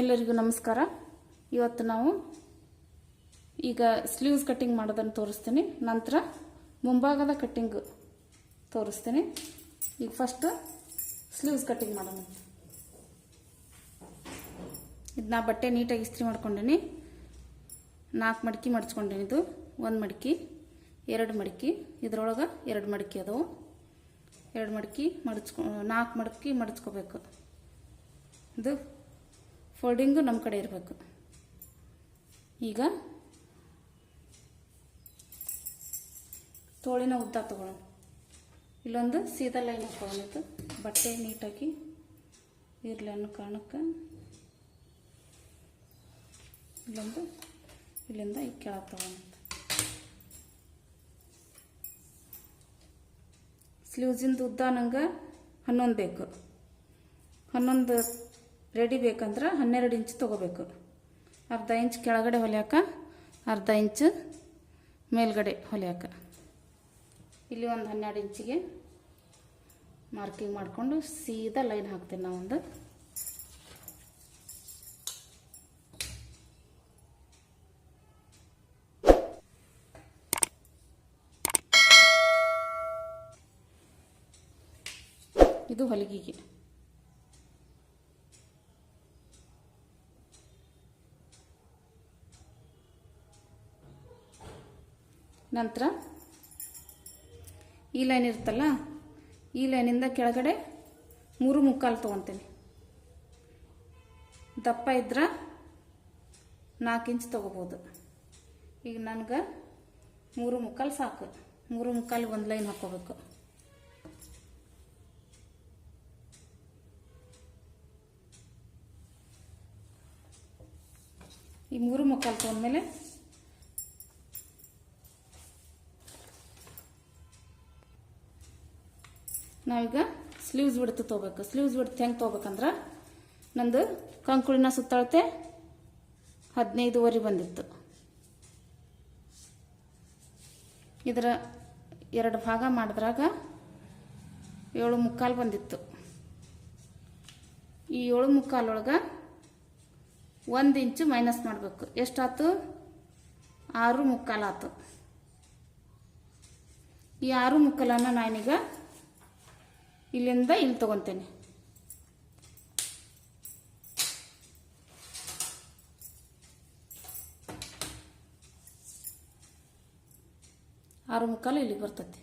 ಎಲ್ಲರಿಗೂ ನಮಸ್ಕಾರ. ಇವತ್ತು ನಾವು ಈಗ ಸ್ಲೀವ್ಸ್ ಕಟ್ಟಿಂಗ್ ಮಾಡೋದನ್ನು ತೋರಿಸ್ತೀನಿ. ನಂತರ ಮುಂಭಾಗದ ಕಟ್ಟಿಂಗ್ ತೋರಿಸ್ತೀನಿ. ಈಗ ಫಸ್ಟ್ ಸ್ಲೀವ್ಸ್ ಕಟ್ಟಿಂಗ್ ಮಾಡೋಣ. ಇದನ್ನ ಬಟ್ಟೆ ನೀಟಾಗಿ ಇಸ್ತ್ರಿ ಮಾಡ್ಕೊಂಡೀನಿ. 4 ಮಡಿಕೆ ಮಡ್ಚ್ಕೊಂಡೀನಿ. ಇದು 1 ಮಡಿಕೆ, 2 ಮಡಿಕೆ, ಇದರೊಳಗೆ 2 ಮಡಿಕೆ ಅದಾವು. 2 ಮಡಿಕೆ 4 ಮಡಿಕೆ ಮಡಚ್ಕೋಬೇಕು. ಇದು ಫೋಲ್ಡಿಂಗು ನಮ್ಮ ಕಡೆ ಇರಬೇಕು. ಈಗ ತೋಳಿನ ಉದ್ದ ತಗೊಳ್ಳೋಣ. ಇಲ್ಲೊಂದು ಸೀದಾ ಲೈನ್ ಹಾಕೊಳ್ಳೋಣ. ಬಟ್ಟೆ ನೀಟಾಗಿ ಇರಲಿ ಅನ್ನೋ ಕಾರಣಕ್ಕೆ ಇಲ್ಲೊಂದು ಇಲ್ಲಿಂದ ಈ ಕೆಳಗೆ ತಗೊಳ್ಳೋಣ. ಸ್ಲೀವ್ಸಿಂದ ಉದ್ದ ನಂಗೆ 11 ಬೇಕು. 11 ರೆಡಿ ಬೇಕಂದ್ರೆ 12 ಇಂಚ್ ತೊಗೋಬೇಕು. ಅರ್ಧ ಇಂಚ್ ಕೆಳಗಡೆ ಹೊಲಿಯಾಕ, ಅರ್ಧ ಇಂಚ್ ಮೇಲ್ಗಡೆ ಹೊಲಿಯಾಕ. ಇಲ್ಲಿ ಒಂದು 12 ಇಂಚಿಗೆ ಮಾರ್ಕಿಂಗ್ ಮಾಡಿಕೊಂಡು ಸೀದಾ ಲೈನ್ ಹಾಕ್ತೀನಿ ನಾವೊಂದು. ಇದು ಹೊಲಿಗೆಗೆ. ನಂತರ ಈ ಲೈನ್ ಇರುತ್ತಲ್ಲ, ಈ ಲೈನಿಂದ ಕೆಳಗಡೆ 3/4 ತೊಗೊತೀನಿ. ದಪ್ಪ ಇದ್ರೆ 4 ಇಂಚ್ ತೊಗೋಬೋದು. ಈಗ ನನಗೆ 3/4 ಸಾಕು. 3/4 ಒಂದು ಲೈನ್ ಹಾಕೋಬೇಕು. ಈ 3/4 ತೊಗೊಂಡ್ಮೇಲೆ ನಾವೀಗ ಸ್ಲೀವ್ಸ್ ಬಿಡ್ತು ತೊಗೋಬೇಕು. ಸ್ಲೀವ್ಸ್ ಬಿಡ್ತು ಹೆಂಗೆ ತೊಗೋಬೇಕಂದ್ರೆ, ನಂದು ಕಂಕುಳಿನ ಸುತ್ತಳತೆ 15.5 ಬಂದಿತ್ತು. ಇದರ 2 ಭಾಗ ಮಾಡಿದ್ರಾಗ 7/4 ಬಂದಿತ್ತು. ಈ 7/4 ಒಳಗೆ 1 ಇಂಚು ಮೈನಸ್ ಮಾಡಬೇಕು. ಎಷ್ಟಾಯ್ತು? 6/4 ಆಯ್ತು. ಈ 6/4 ನಾನೀಗ ಇಲ್ಲಿಂದ ಇಲ್ಲಿ ತಗೊತೇನೆ. ಆರು ಮುಕ್ಕಾಲು ಇಲ್ಲಿಗೆ ಬರ್ತೈತಿ.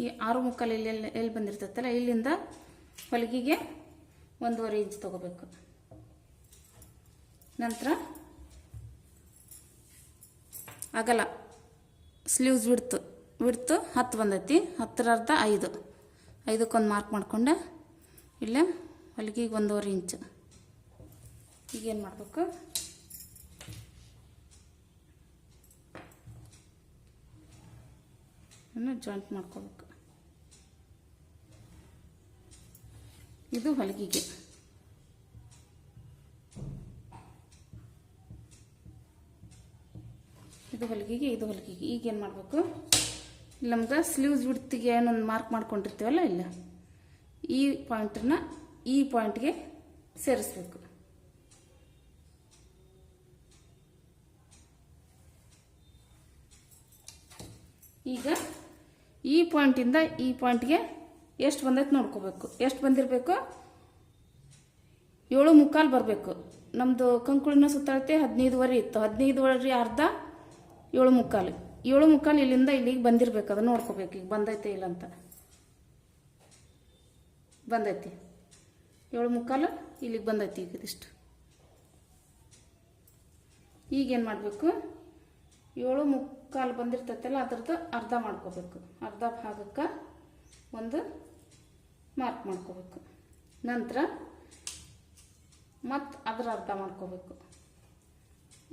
ಈ 6/4 ಎಲ್ಲಿ ಬಂದಿರ್ತೈತಲ್ಲ, ಇಲ್ಲಿಂದ ಹೊಲಿಗೆಗೆ 1.5 ಇಂಚ್ ತಗೋಬೇಕು. ನಂತರ ಅಗಲ ಸ್ಲೀವ್ಸ್ ಬಿಡ್ತು 10 ಬಂದೈತಿ. 10 ಅರ್ಧ 5ಕ್ಕೆ ಮಾರ್ಕ್ ಮಾಡಿಕೊಂಡೆ ಇಲ್ಲೇ ಹೊಲಿಗೆಗೆ 1.5 ಇಂಚ್. ಈಗೇನು ಮಾಡಬೇಕು? ಜಾಯಿಂಟ್ ಮಾಡ್ಕೋಬೇಕು. ಇದು ಹೊಲಿಗೆಗೆ. ಇದು ಹೊಲಿಗೆಗೆ, ಇದು ಹೊಲಿಗೆಗೆ. ಈಗೇನು ಮಾಡಬೇಕು? ಇಲ್ಲಿ ನಮ್ಗೆ ಸ್ಲೀವ್ಸ್ ಬಿಡ್ತಿಗೆ ಏನೊಂದು ಮಾರ್ಕ್ ಮಾಡ್ಕೊಂಡಿರ್ತೀವಲ್ಲ, ಇಲ್ಲ ಈ ಪಾಯಿಂಟನ್ನ ಈ ಪಾಯಿಂಟ್ಗೆ ಸೇರಿಸ್ಬೇಕು. ಈಗ ಈ ಪಾಯಿಂಟಿಂದ ಈ ಪಾಯಿಂಟ್ಗೆ ಎಷ್ಟು ಬಂದೈತೆ ನೋಡ್ಕೋಬೇಕು. ಎಷ್ಟು ಬಂದಿರಬೇಕು? 7/4 ಬರಬೇಕು. ನಮ್ಮದು ಕಂಕುಳಿನ ಸುತ್ತಳತೆ 15.5 ಇತ್ತು. 15.5 ಅರ್ಧ 7/4. 7/4 ಇಲ್ಲಿಂದ ಇಲ್ಲಿಗೆ ಬಂದಿರಬೇಕು. ಅದು ನೋಡ್ಕೋಬೇಕು. ಈಗ ಬಂದೈತೆ ಇಲ್ಲ ಅಂತ. ಬಂದೈತಿ. 7/4 ಇಲ್ಲಿಗೆ ಬಂದೈತಿ. ಈಗ ಇದಿಷ್ಟು. ಈಗೇನು ಮಾಡಬೇಕು? 7/4 ಬಂದಿರ್ತೈತಲ್ಲ, ಅದ್ರದ್ದು ಅರ್ಧ ಮಾಡ್ಕೋಬೇಕು. ಅರ್ಧ ಭಾಗಕ್ಕೆ ಒಂದು ಮಾರ್ಕ್ ಮಾಡ್ಕೋಬೇಕು. ನಂತರ ಮತ್ತು ಅದರ ಅರ್ಧ ಮಾಡ್ಕೋಬೇಕು.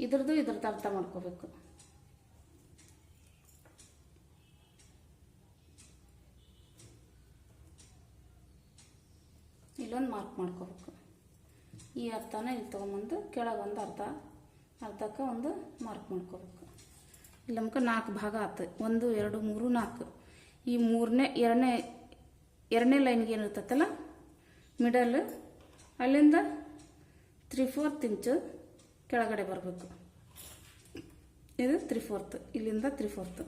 ಇದ್ರದ್ದು ಅರ್ಧ ಮಾಡ್ಕೋಬೇಕು. ಇಲ್ಲೊಂದು ಮಾರ್ಕ್ ಮಾಡ್ಕೋಬೇಕು. ಈ ಅರ್ಥನ ಇಲ್ಲಿ ತೊಗೊಂಬಂದು ಕೆಳಗೆ ಒಂದು ಅರ್ಧಕ್ಕೆ ಒಂದು ಮಾರ್ಕ್ ಮಾಡ್ಕೋಬೇಕು. ಇಲ್ಲಿ ನಮ್ಗೆ 4 ಭಾಗ ಆಯ್ತು. 1 2 3 4. ಈ ಎರಡನೇ ಲೈನ್ಗೆ ಏನಿರ್ತೈತಲ್ಲ ಮಿಡಲ್, ಅಲ್ಲಿಂದ 3/4 ಇಂಚು ಕೆಳಗಡೆ ಬರಬೇಕು. ಇದು 3/4, ಇಲ್ಲಿಂದ 3/4.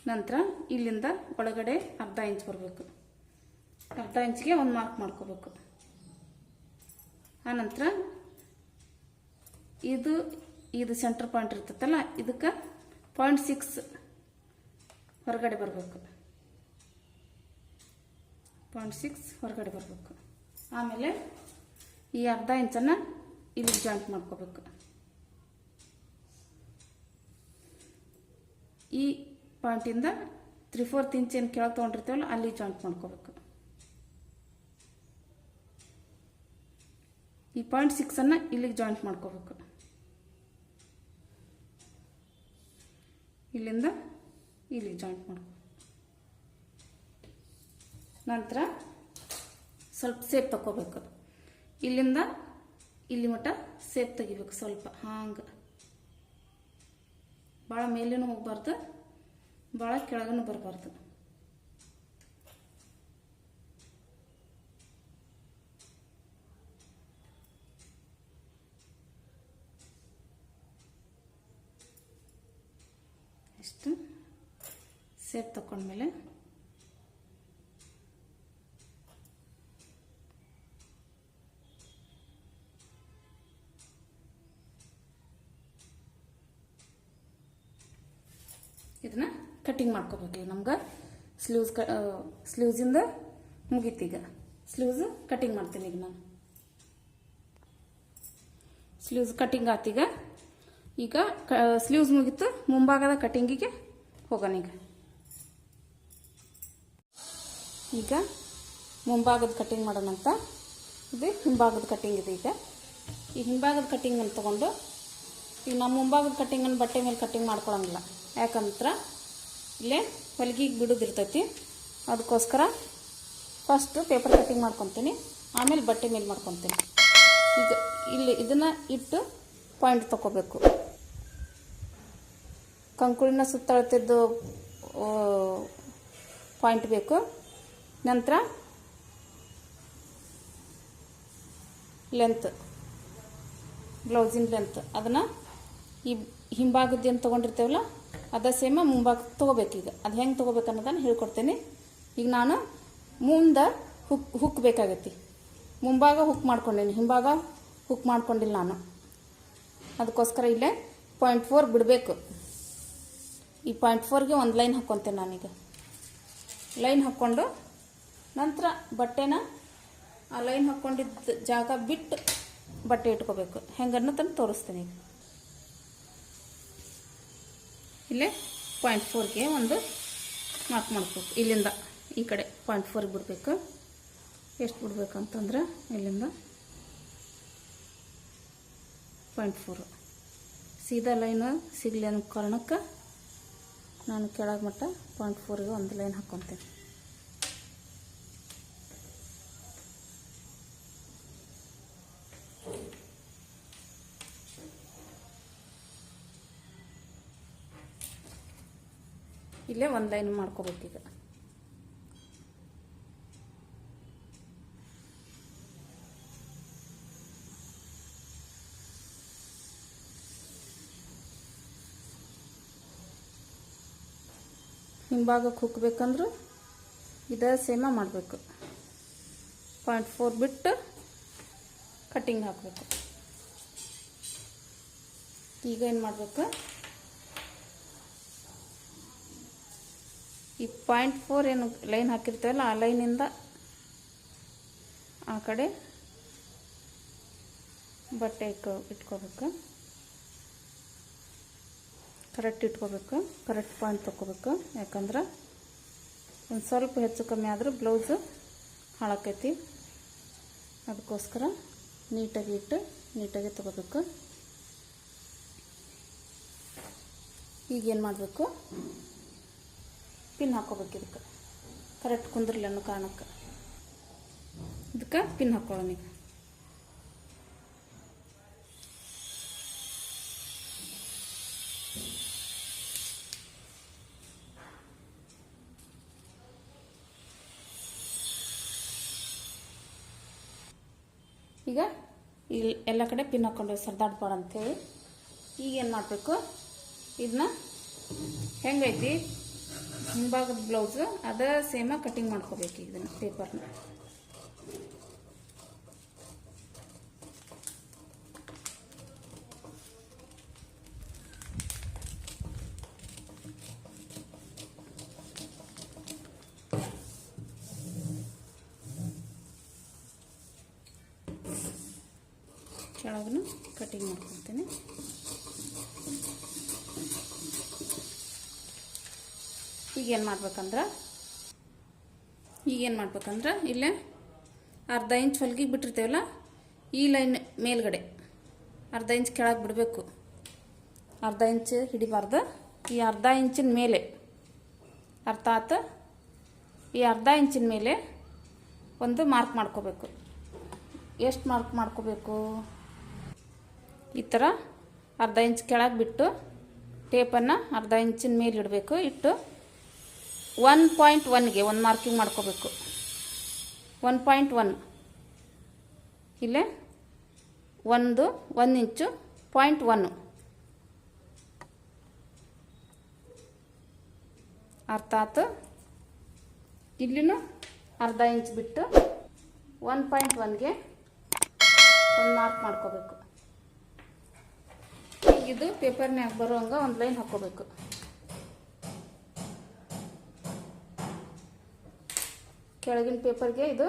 ನಂತರ ಇಲ್ಲಿಂದ ಒಳಗಡೆ ಅರ್ಧ ಇಂಚ್ ಬರಬೇಕು. ಅರ್ಧ ಇಂಚಿಗೆ ಒಂದು ಮಾರ್ಕ್ ಮಾಡ್ಕೋಬೇಕು. ಆನಂತರ ಇದು ಸೆಂಟರ್ ಪಾಯಿಂಟ್ ಇರ್ತೈತಲ್ಲ, ಇದಕ್ಕೆ 0.6 ಹೊರಗಡೆ ಬರಬೇಕು. 0.6 ಹೊರಗಡೆ ಬರಬೇಕು. ಆಮೇಲೆ ಈ ಅರ್ಧ ಇಂಚನ್ನು ಇಲ್ಲಿ ಜಾಯಿಂಟ್ ಮಾಡ್ಕೋಬೇಕು. ಈ ಪಾಯಿಂಟಿಂದ 3/4 ಇಂಚ್ ಏನು ಕೆಳಗೆ ತೊಗೊಂಡಿರ್ತೀವಲ್ಲ ಅಲ್ಲಿ ಜಾಯಿಂಟ್ ಮಾಡ್ಕೋಬೇಕು. ಈ 0.6 ಇಲ್ಲಿಗೆ ಜಾಯಿಂಟ್ ಮಾಡ್ಕೋಬೇಕು. ಇಲ್ಲಿಂದ ಇಲ್ಲಿಗೆ ಜಾಯಿಂಟ್ ಮಾಡ್ಕೋ. ನಂತರ ಸ್ವಲ್ಪ ಸೇಪ್ ತಗೋಬೇಕು. ಇಲ್ಲಿಂದ ಇಲ್ಲಿ ಮಟ್ಟ ಸೇಪ್ ತೆಗಿಬೇಕು. ಸ್ವಲ್ಪ ಹಾಂಗೆ ಭಾಳ ಮೇಲೇನೂ ಹೋಗ್ಬಾರ್ದು, ಭಾಳ ಕೆಳಗೂ ಬರಬಾರ್ದು. ಇಷ್ಟು ಸೇಪ್ ತಗೊಂಡ್ಮೇಲೆ ಇದನ್ನ ಕಟ್ಟಿಂಗ್ ಮಾಡ್ಕೋಬೇಕು. ನಮ್ಗೆ ಸ್ಲೀವ್ಸಿಂದ ಮುಗೀತು. ಈಗ ಸ್ಲೀವ್ಸ್ ಕಟ್ಟಿಂಗ್ ಮಾಡ್ತೀನಿ. ಈಗ ನಾನು ಸ್ಲೀವ್ಸ್ ಕಟ್ಟಿಂಗ್ ಆತೀಗ. ಈಗ ಸ್ಲೀವ್ಸ್ ಮುಗೀತು, ಮುಂಭಾಗದ ಕಟ್ಟಿಂಗಿಗೆ ಹೋಗೋಣ. ಈಗ ಮುಂಭಾಗದ ಕಟ್ಟಿಂಗ್ ಮಾಡೋಣಂತ. ಇದು ಹಿಂಭಾಗದ ಕಟ್ಟಿಂಗ್ ಇದೆ. ಈಗ ಈ ಹಿಂಭಾಗದ ಕಟ್ಟಿಂಗನ್ನು ತೊಗೊಂಡು ಈಗ ನಮ್ಮ ಮುಂಭಾಗದ ಕಟ್ಟಿಂಗನ್ನು ಬಟ್ಟೆ ಮೇಲೆ ಕಟ್ಟಿಂಗ್ ಮಾಡ್ಕೊಳಂಗಿಲ್ಲ. ಯಾಕಂದ್ರೆ ಇಲ್ಲೇ ಹೊಲಿಗೆಗೆ ಬಿಡೋದಿರ್ತೈತಿ. ಅದಕ್ಕೋಸ್ಕರ ಫಸ್ಟು ಪೇಪರ್ ಕಟ್ಟಿಂಗ್ ಮಾಡ್ಕೊತೀನಿ, ಆಮೇಲೆ ಬಟ್ಟೆ ಮೇಲೆ ಮಾಡ್ಕೊತೀನಿ. ಈಗ ಇಲ್ಲಿ ಇದನ್ನು ಇಟ್ಟು ಪಾಯಿಂಟ್ ತಗೋಬೇಕು. ಕಂಕುಳಿನ ಸುತ್ತಳತಿದ್ದು ಪಾಯಿಂಟ್ ಬೇಕು. ನಂತರ ಲೆಂತ್, ಬ್ಲೌಸಿನ ಲೆಂತ್, ಅದನ್ನು ಈ ಹಿಂಭಾಗದ ಏನು ತೊಗೊಂಡಿರ್ತೇವಲ್ಲ ಅದ ಸೇಮ ಮುಂಭಾಗಕ್ಕೆ ತೊಗೋಬೇಕು. ಈಗ ಅದು ಹೆಂಗೆ ತೊಗೋಬೇಕು ಅನ್ನೋದನ್ನು ಹೇಳ್ಕೊಡ್ತೀನಿ. ಈಗ ನಾನು ಮುಂದೆ ಹುಕ್ ಬೇಕಾಗೈತಿ. ಮುಂಭಾಗ ಹುಕ್ ಮಾಡ್ಕೊಂಡೀನಿ, ಹಿಂಭಾಗ ಹುಕ್ ಮಾಡ್ಕೊಂಡಿಲ್ಲ ನಾನು. ಅದಕ್ಕೋಸ್ಕರ ಇಲ್ಲೇ 0.4 ಬಿಡಬೇಕು. ಈ 0.4ಗೆ ಒಂದು ಲೈನ್ ಹಾಕ್ಕೊತೇನೆ ನಾನೀಗ. ಲೈನ್ ಹಾಕ್ಕೊಂಡು ನಂತರ ಬಟ್ಟೆನ ಆ ಲೈನ್ ಹಾಕ್ಕೊಂಡಿದ್ದ ಜಾಗ ಬಿಟ್ಟು ಬಟ್ಟೆ ಇಟ್ಕೋಬೇಕು. ಹೆಂಗನ್ನೋದನ್ನು ತೋರಿಸ್ತೀನಿ. ಈಗ ಇಲ್ಲೇ 0.4ಗೆ ಒಂದು ಮಾರ್ಕ್ ಮಾಡ್ಬೇಕು. ಇಲ್ಲಿಂದ ಈ ಕಡೆ 0.4 ಬಿಡಬೇಕು. ಎಷ್ಟು ಬಿಡ್ಬೇಕು ಅಂತಂದ್ರೆ ಇಲ್ಲಿಂದ 0.4 ಸೀದಾ ಲೈನ್ ಸಿಗಲಿ ಅನ್ನೋ ಕಾರಣಕ್ಕೆ ನಾನು ಕೆಳಗೆ ಮಟ್ಟ 0.4ಗೆ ಒಂದು ಲೈನ್ ಹಾಕ್ಕೊತೀನಿ. ಇಲ್ಲೇ ಒಂದು ಲೈನ್ ಮಾಡ್ಕೋಬೇಕೀಗ. ಹಿಂಭಾಗಕ್ಕೆ ಹುಕ್ಬೇಕಂದ್ರೆ ಇದೇ ಸೇಮ ಮಾಡಬೇಕು. 0.4 ಬಿಟ್ಟು ಕಟ್ಟಿಂಗ್ ಹಾಕಬೇಕು. ಈಗ ಏನು ಮಾಡಬೇಕು, ಈ 0.4 ಏನು ಲೈನ್ ಹಾಕಿರ್ತೇವಲ್ಲ ಆ ಲೈನಿಂದ ಆ ಕಡೆ ಬಟ್ಟೆ ಇಟ್ಕೋಬೇಕು. ಕರೆಕ್ಟ್ ಇಟ್ಕೋಬೇಕು. ಕರೆಕ್ಟ್ ಪಾಯಿಂಟ್ ತೊಗೋಬೇಕು. ಯಾಕಂದ್ರೆ ಒಂದು ಸ್ವಲ್ಪ ಹೆಚ್ಚು ಕಮ್ಮಿ ಆದರೂ ಬ್ಲೌಸು ಹಾಳಾಕೈತಿ. ಅದಕ್ಕೋಸ್ಕರ ನೀಟಾಗಿ ಇಟ್ಟು ನೀಟಾಗಿ ತೊಗೋಬೇಕು. ಈಗೇನು ಮಾಡಬೇಕು, ಪಿನ್ ಹಾಕೋಬೇಕು. ಇದಕ್ಕೆ ಕರೆಕ್ಟ್ ಕುಂದ್ರಲಿ ಅನ್ನೋ ಕಾರಣಕ್ಕೆ ಇದಕ್ಕೆ ಪಿನ್ ಹಾಕ್ಕೊಳ್ಳೋಣ. ಈಗ ಈಗ ಇಲ್ಲಿ ಎಲ್ಲ ಕಡೆ ಪಿನ್ ಹಾಕ್ಕೊಂಡು ಸರ್ದಾಡ್ಬಾರ್ದು ಅಂಥೇಳಿ ಈಗೇನು ಮಾಡಬೇಕು, ಇದನ್ನ ಹೆಂಗೈತಿ ಹಿಂಭಾಗದ ಬ್ಲೌಸು ಅದೇ ಸೇಮ ಕಟಿಂಗ್ ಮಾಡ್ಕೋಬೇಕು. ಇದನ್ನು ಪೇಪರ್ನ ಕೆಳಗೂ ಕಟಿಂಗ್ ಮಾಡ್ಕೊತೀನಿ. ಈಗೇನು ಮಾಡ್ಬೇಕಂದ್ರೆ ಇಲ್ಲೇ ಅರ್ಧ ಇಂಚ್ ಹೊಲಿಗೆ ಬಿಟ್ಟಿರ್ತೇವಲ್ಲ, ಈ ಲೈನ್ ಮೇಲ್ಗಡೆ ಅರ್ಧ ಇಂಚ್ ಕೆಳಗೆ ಬಿಡಬೇಕು. ಅರ್ಧ ಇಂಚ್ ಹಿಡಿಬಾರ್ದು. ಈ ಅರ್ಧ ಇಂಚಿನ ಮೇಲೆ ಅರ್ಥಾತ್ ಈ ಅರ್ಧ ಇಂಚಿನ ಮೇಲೆ ಒಂದು ಮಾರ್ಕ್ ಮಾಡ್ಕೋಬೇಕು. ಎಷ್ಟು ಮಾರ್ಕ್ ಮಾಡ್ಕೋಬೇಕು? ಈ ಥರ ಅರ್ಧ ಇಂಚ್ ಕೆಳಗೆ ಬಿಟ್ಟು ಟೇಪನ್ನು ಅರ್ಧ ಇಂಚಿನ ಮೇಲೆ ಇಡಬೇಕು. ಇಟ್ಟು 1.1ಗೆ ಒಂದು ಮಾರ್ಕಿಂಗ್ ಮಾಡ್ಕೋಬೇಕು. 1.1 ಇಲ್ಲೇ 1 ಇಂಚು 0.1 ಅರ್ಥಾತ್ ಇಲ್ಲಿನೂ ಅರ್ಧ ಇಂಚ್ ಬಿಟ್ಟು 1.1ಗೆ ಒಂದು ಮಾರ್ಕ್ ಮಾಡ್ಕೋಬೇಕು. ಇದು ಪೇಪರ್ನ್ಯಾಗ ಬರೋಂಗೆ ಒಂದು ಲೈನ್ ಹಾಕ್ಕೋಬೇಕು. ಕೆಳಗಿನ ಪೇಪರ್ಗೆ ಇದು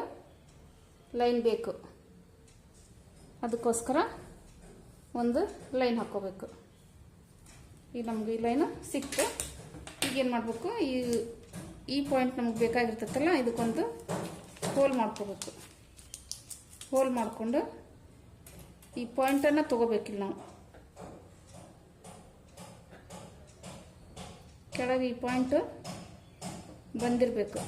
ಲೈನ್ ಬೇಕು, ಅದಕ್ಕೋಸ್ಕರ ಒಂದು ಲೈನ್ ಹಾಕ್ಕೋಬೇಕು. ಈಗ ನಮ್ಗೆ ಈ ಲೈನು ಸಿಕ್ತು. ಈಗೇನು ಮಾಡಬೇಕು, ಈ ಪಾಯಿಂಟ್ ನಮಗೆ ಬೇಕಾಗಿರ್ತೈತಲ್ಲ, ಇದಕ್ಕೊಂದು ಹೋಲ್ ಮಾಡ್ಕೋಬೇಕು. ಹೋಲ್ ಮಾಡಿಕೊಂಡು ಈ ಪಾಯಿಂಟನ್ನು ತೊಗೋಬೇಕಿಲ್ಲ ನಾವು. ಕೆಳಗೆ ಈ ಪಾಯಿಂಟು ಬಂದಿರಬೇಕು.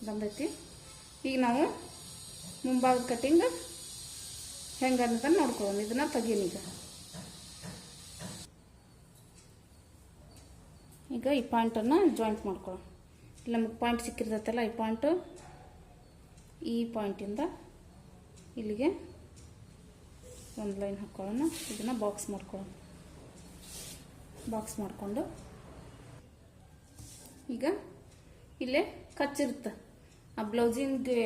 ಬಂದೈತಿ. ಈಗ ನಾವು ಮುಂಭಾಗದ ಕಟಿಂಗ್ ಹೆಂಗೆ ಅನ್ನೋದನ್ನು ನೋಡ್ಕೊಳ್ಳೋಣ. ಇದನ್ನು ತೆಗೀನಿ. ಈಗ ಈ ಪಾಯಿಂಟನ್ನು ಜಾಯಿಂಟ್ ಮಾಡ್ಕೊಳ್ಳೋಣ. ಇಲ್ಲಿ ನಮಗೆ ಪಾಯಿಂಟ್ ಸಿಕ್ಕಿರ್ತೈತಲ್ಲ, ಈ ಪಾಯಿಂಟು ಈ ಪಾಯಿಂಟಿಂದ ಇಲ್ಲಿಗೆ ಒಂದು ಲೈನ್ ಹಾಕ್ಕೊಳ್ಳೋಣ. ಇದನ್ನು ಬಾಕ್ಸ್ ಮಾಡ್ಕೊಳ್ಳೋಣ. ಬಾಕ್ಸ್ ಮಾಡಿಕೊಂಡು ಈಗ ಇಲ್ಲೇ ಕಚ್ಚಿರುತ್ತೆ. ಆ ಬ್ಲೌಸಿಂಗೆ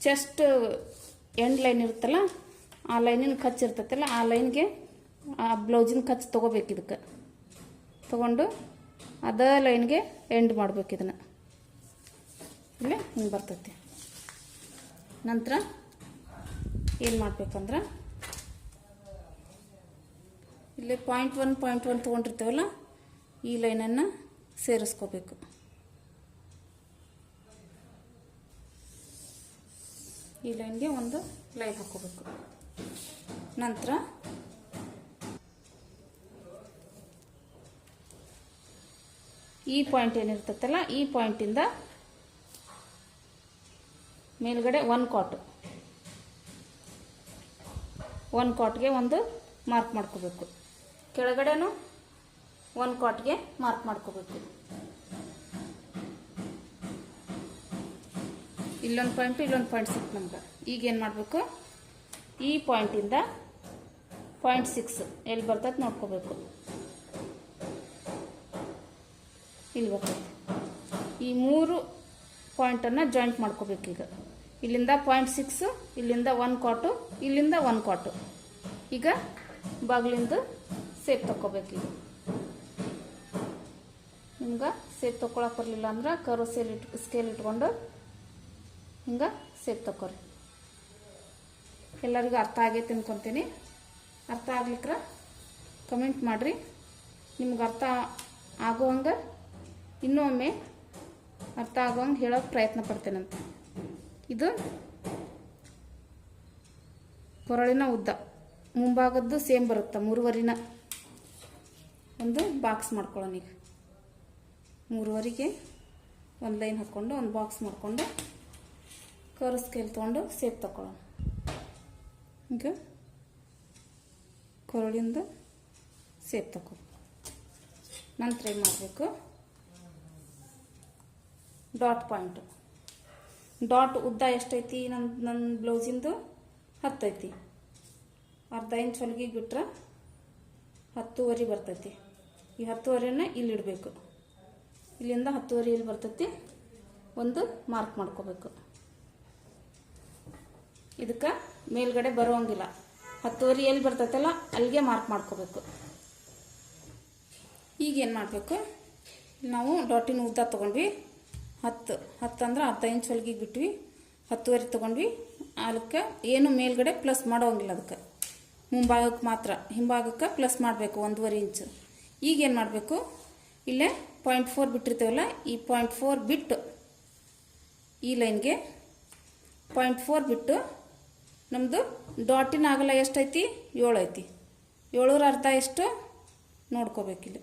ಚೆಸ್ಟ್ ಎಂಡ್ ಲೈನ್ ಇರುತ್ತಲ್ಲ, ಆ ಲೈನಿನ ಕಚ್ಚಿರ್ತೈತಲ್ಲ, ಆ ಲೈನ್ಗೆ ಆ ಬ್ಲೌಸಿನ ಕಚ್ಚು ತೊಗೋಬೇಕು. ಇದಕ್ಕೆ ತೊಗೊಂಡು ಅದೇ ಲೈನ್ಗೆ ಎಂಡ್ ಮಾಡ್ಬೇಕು. ಇದನ್ನು ಇಲ್ಲೇ ಹಿಂಗೆ ಬರ್ತೈತಿ. ನಂತರ ಏನು ಮಾಡ್ಬೇಕಂದ್ರೆ ಇಲ್ಲೇ 0.1 ತೊಗೊಂಡಿರ್ತೇವಲ್ಲ, ಈ ಲೈನನ್ನು ಸೇರಿಸ್ಕೋಬೇಕು. ಈ ಲೈನ್ಗೆ ಒಂದು ಲೈನ್ ಹಾಕ್ಕೋಬೇಕು. ನಂತರ ಈ ಪಾಯಿಂಟ್ ಏನಿರ್ತೈತಲ್ಲ, ಈ ಪಾಯಿಂಟಿಂದ ಮೇಲ್ಗಡೆ 1 ಕಾಟ್ಗೆ ಒಂದು ಮಾರ್ಕ್ ಮಾಡ್ಕೋಬೇಕು. ಕೆಳಗಡೆನೂ 1 ಕಾಟ್ಗೆ ಮಾರ್ಕ್ ಮಾಡ್ಕೋಬೇಕು. ಇಲ್ಲೊಂದು ಪಾಯಿಂಟು ಇಲ್ಲೊಂದು ಪಾಯಿಂಟ್ ಸಿಕ್ತು ನಮ್ಗೆ. ಈಗೇನು ಮಾಡಬೇಕು, ಈ ಪಾಯಿಂಟಿಂದ 0.6 ಎಲ್ಲಿ ಬರ್ತೈತೆ ನೋಡ್ಕೋಬೇಕು. ಇಲ್ಲಿ ಬರ್ತೈತೆ. ಈ 3 ಪಾಯಿಂಟನ್ನು ಜಾಯಿಂಟ್ ಮಾಡ್ಕೋಬೇಕು. ಈಗ ಇಲ್ಲಿಂದ 0.6, ಇಲ್ಲಿಂದ 1 ಕಾಟು, ಇಲ್ಲಿಂದ 1 ಕಾಟು. ಈಗ ಬಾಗಿಲಿಂದ ಸೇಪ್ ತಕ್ಕೋಬೇಕು. ಈಗ ನಿಮ್ಗೆ ಸೇಪ್ ತಗೊಳಕ್ಕೆ ಬರಲಿಲ್ಲ ಅಂದ್ರೆ ಕರ್ವ್ ಸ್ಕೇಲ್ ಇಟ್ಕೊಂಡು ಹಿಂಗೆ ಸೇಪ್ ತಕ್ಕೋರಿ. ಎಲ್ಲರಿಗೂ ಅರ್ಥ ಆಗೈತೆ ಅನ್ಕೊತೀನಿ. ಅರ್ಥ ಆಗ್ಲಿಕ್ರ ಕಮೆಂಟ್ ಮಾಡಿರಿ. ನಿಮ್ಗೆ ಅರ್ಥ ಆಗುವಂಗೆ ಇನ್ನೊಮ್ಮೆ ಅರ್ಥ ಆಗುವಂಗೆ ಹೇಳೋಕ್ಕೆ ಪ್ರಯತ್ನ ಪಡ್ತೇನಂತ. ಇದು ಕೊರಳಿನ ಉದ್ದ ಮುಂಭಾಗದ್ದು ಸೇಮ್ ಬರುತ್ತೆ. 3/2 ಒಂದು ಬಾಕ್ಸ್ ಮಾಡ್ಕೊಳ್ಳೋಣ. ಈಗ 3/2ಗೆ ಒಂದು ಲೈನ್ ಹಾಕ್ಕೊಂಡು ಒಂದು ಬಾಕ್ಸ್ ಮಾಡಿಕೊಂಡು ಕರ್ವ್ ಸ್ಕೇಲ್ ತೊಗೊಂಡು ಸೇಪ್ ತಗೊಳ್ಳೋಣ. ಈಗ ಕೊರಳಿಂದ ಸೇಪ್ ತಗೋ. ನಂತರ ಏನು ಮಾಡಬೇಕು, ಡಾಟ್ ಪಾಯಿಂಟು. ಡಾಟ್ ಉದ್ದ ಎಷ್ಟೈತಿ? ನನ್ನ ಬ್ಲೌಸಿಂದು 10 ಐತಿ. ಅರ್ಧ ಇಂಚ್ ಹೊಲಿಗೆ ಬಿಟ್ರೆ 10.5 ಬರ್ತೈತಿ. ಈ 10.5ನ ಇಲ್ಲಿ ಇಡಬೇಕು. ಇಲ್ಲಿಂದ 10.5 ಇಲ್ಲಿ ಬರ್ತೈತಿ. ಒಂದು ಮಾರ್ಕ್ ಮಾಡ್ಕೋಬೇಕು. ಇದಕ್ಕೆ ಮೇಲ್ಗಡೆ ಬರೋಂಗಿಲ್ಲ. 10.5 ಎಲ್ಲಿ ಬರ್ತೈತಲ್ಲ ಅಲ್ಲಿಗೆ ಮಾರ್ಕ್ ಮಾಡ್ಕೋಬೇಕು. ಈಗ ಏನು ಮಾಡಬೇಕು? ನಾವು ಡಾಟಿನ ಉದ್ದ ತೊಗೊಂಡ್ವಿ 10 ಅಂದ್ರೆ ಅರ್ಧ ಇಂಚ್ ಹೊಲಿಗೆ ಬಿಟ್ವಿ. 10.5 ತೊಗೊಂಡ್ವಿ. ಅದಕ್ಕೆ ಏನು ಮೇಲ್ಗಡೆ ಪ್ಲಸ್ ಮಾಡೋಂಗಿಲ್ಲ. ಅದಕ್ಕೆ ಮುಂಭಾಗಕ್ಕೆ ಮಾತ್ರ, ಹಿಂಭಾಗಕ್ಕೆ ಪ್ಲಸ್ ಮಾಡಬೇಕು 1.5 ಇಂಚು. ಈಗ ಏನು ಮಾಡಬೇಕು? ಇಲ್ಲೇ 0.4 ಬಿಟ್ಟಿರ್ತೇವಲ್ಲ, ಈ 0.4 ಬಿಟ್ಟು ಈ ಲೈನ್ಗೆ 0.4 ಬಿಟ್ಟು ನಮ್ಮದು ಡಾಟಿನ ಅಗಲ ಎಷ್ಟೈತಿ? 7 ಐತಿ. 7ರ ಅರ್ಧ ಎಷ್ಟು ನೋಡ್ಕೋಬೇಕಿಲ್ಲ.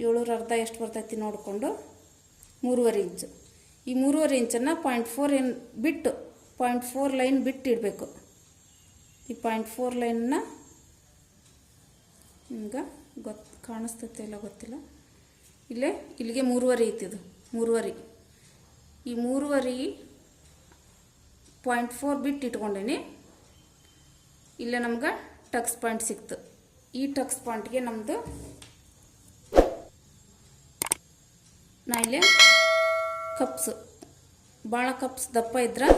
7ರ ಅರ್ಧ ಎಷ್ಟು ಬರ್ತೈತಿ ನೋಡಿಕೊಂಡು 3.5 ಇಂಚು. ಈ 3.5 ಇಂಚನ್ನು 0.4 ಏನು ಬಿಟ್ಟು 0.4 ಲೈನ್ ಬಿಟ್ಟು ಇಡಬೇಕು. ಈ 0.4 ಲೈನ್ನ ನಿಮ್ಗೆ ಕಾಣಿಸ್ತೈತೆ ಇಲ್ಲ ಗೊತ್ತಿಲ್ಲ. ಇಲ್ಲಿಗೆ 3.5 ಐತಿದು. 3.5 ಈ 3.5 0.4 ಬಿಟ್ಟು ಇಟ್ಕೊಂಡೇನಿ. ಇಲ್ಲೇ ನಮ್ಗೆ ಟಕ್ಸ್ ಪಾಯಿಂಟ್ ಸಿಕ್ತು. ಈ ಟಕ್ಸ್ ಪಾಯಿಂಟ್ಗೆ ನಮ್ಮದು ನಾ ಇಲ್ಲೇ ಕಪ್ಸ್ ಭಾಳ ಕಪ್ಸ್ ದಪ್ಪ ಇದ್ರೆ